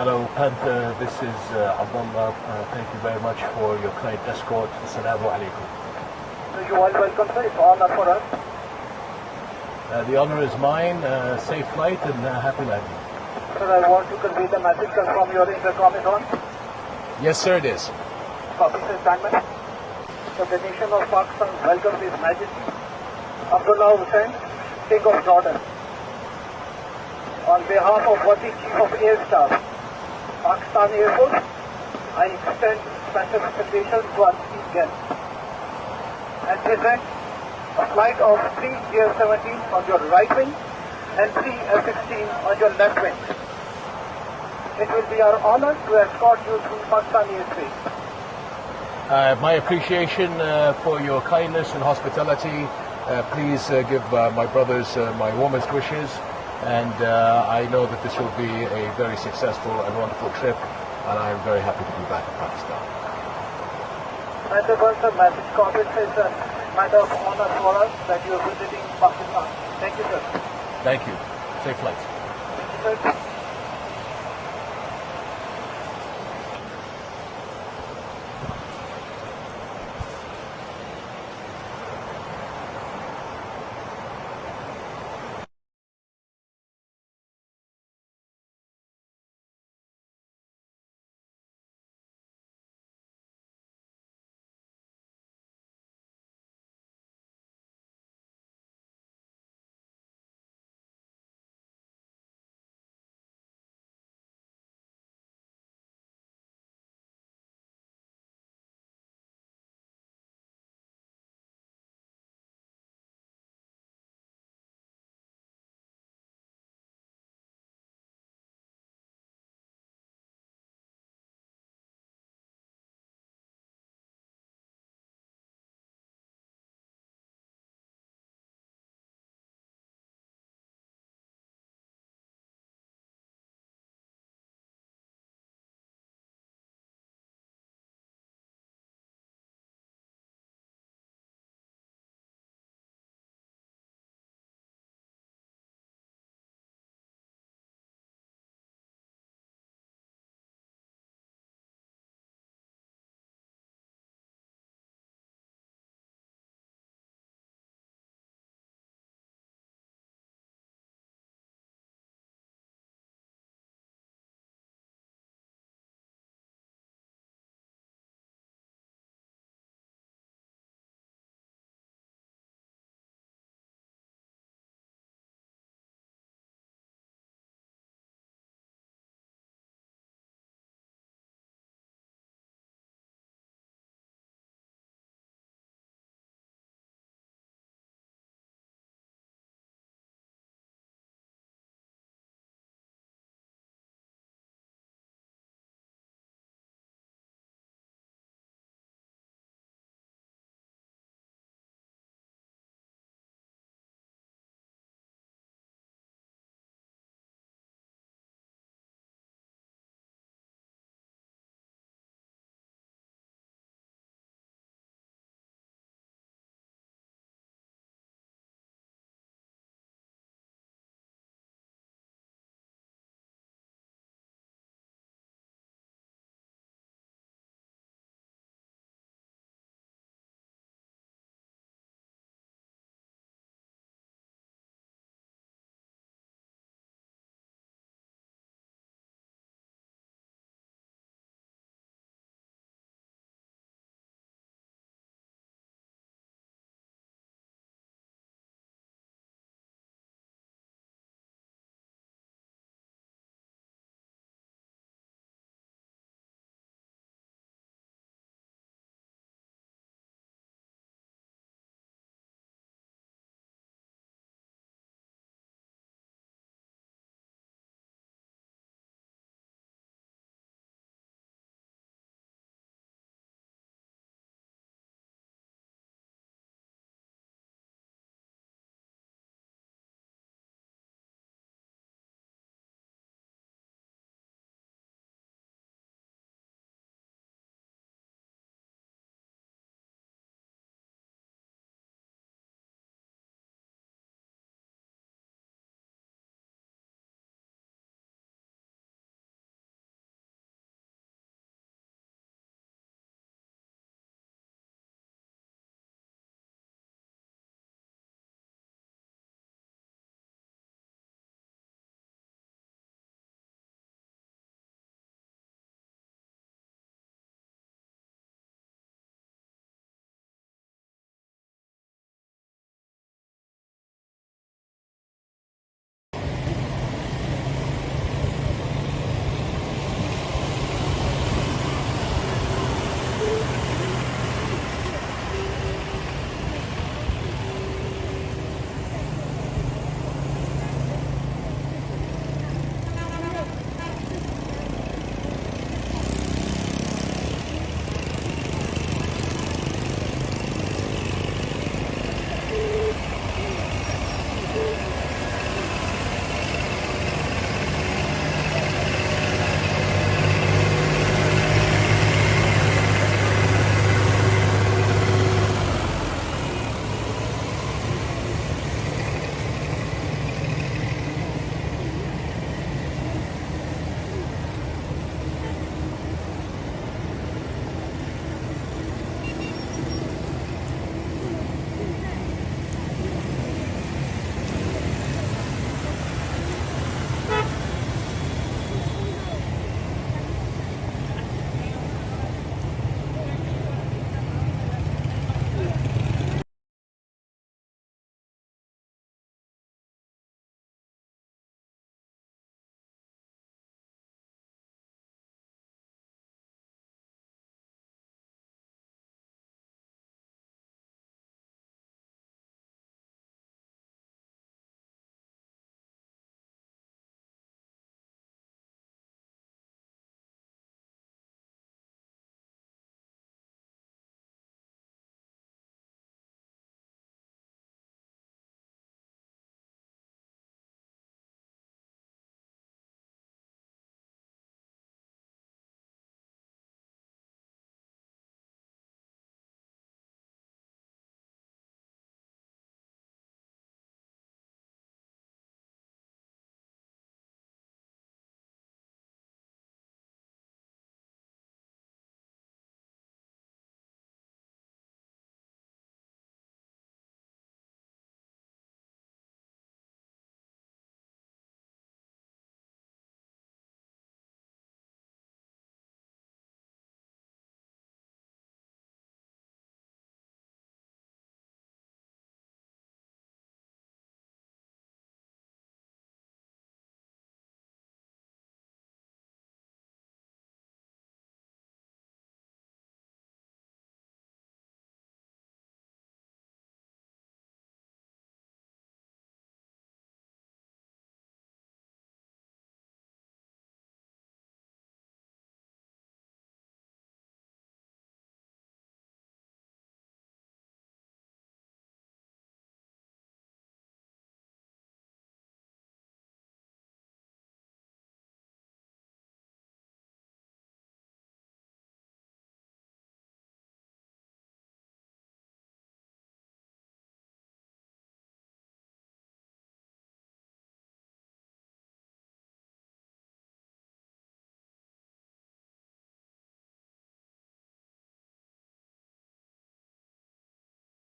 Hello, Panther. This is Abdullah. Thank you very much for your kind escort. Assalamu alaikum. You are welcome, sir. It's an honor for us. The honor is mine. Safe flight and happy landing. Sir, I want to convey the message from your intercom is on. Yes, sir, it is. Officer Diamond. So the nation of Pakistan welcomes His Majesty Abdullah Hussain, King of Jordan. On behalf of worthy Chief of Air Staff, Pakistan Air Force, I extend special salutations to our chief guest and present a flight of 3 Air-17 on your right wing and 3 F-16 on your left wing. It will be our honor to escort you through Pakistan airspace. My appreciation for your kindness and hospitality. Please give my brothers my warmest wishes. And I know that this will be a very successful and wonderful trip, and I am very happy to be back in Pakistan. And once the message conveyed is a matter of honor for us that you are visiting Pakistan. Thank you, sir. Thank you. Safe flight. Thank you, sir.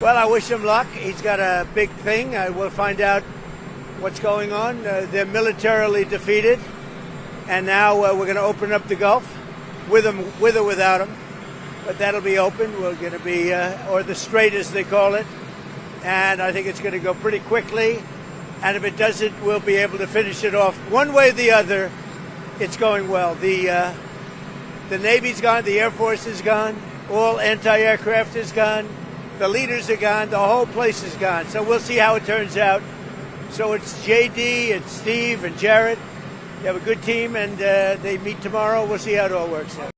Well, I wish him luck. He's got a big thing. We'll find out what's going on. They're militarily defeated, and now we're going to open up the Gulf with or without him. But that'll be open. We're going to be, or the Strait as they call it, and I think it's going to go pretty quickly. And if it doesn't, we'll be able to finish it off one way or the other. It's going well. The Navy's gone. The Air Force is gone. All anti-aircraft is gone. The leaders are gone. The whole place is gone. So we'll see how it turns out. So it's JD, it's Steve, and Jared. You have a good team, and they meet tomorrow. We'll see how it all works out.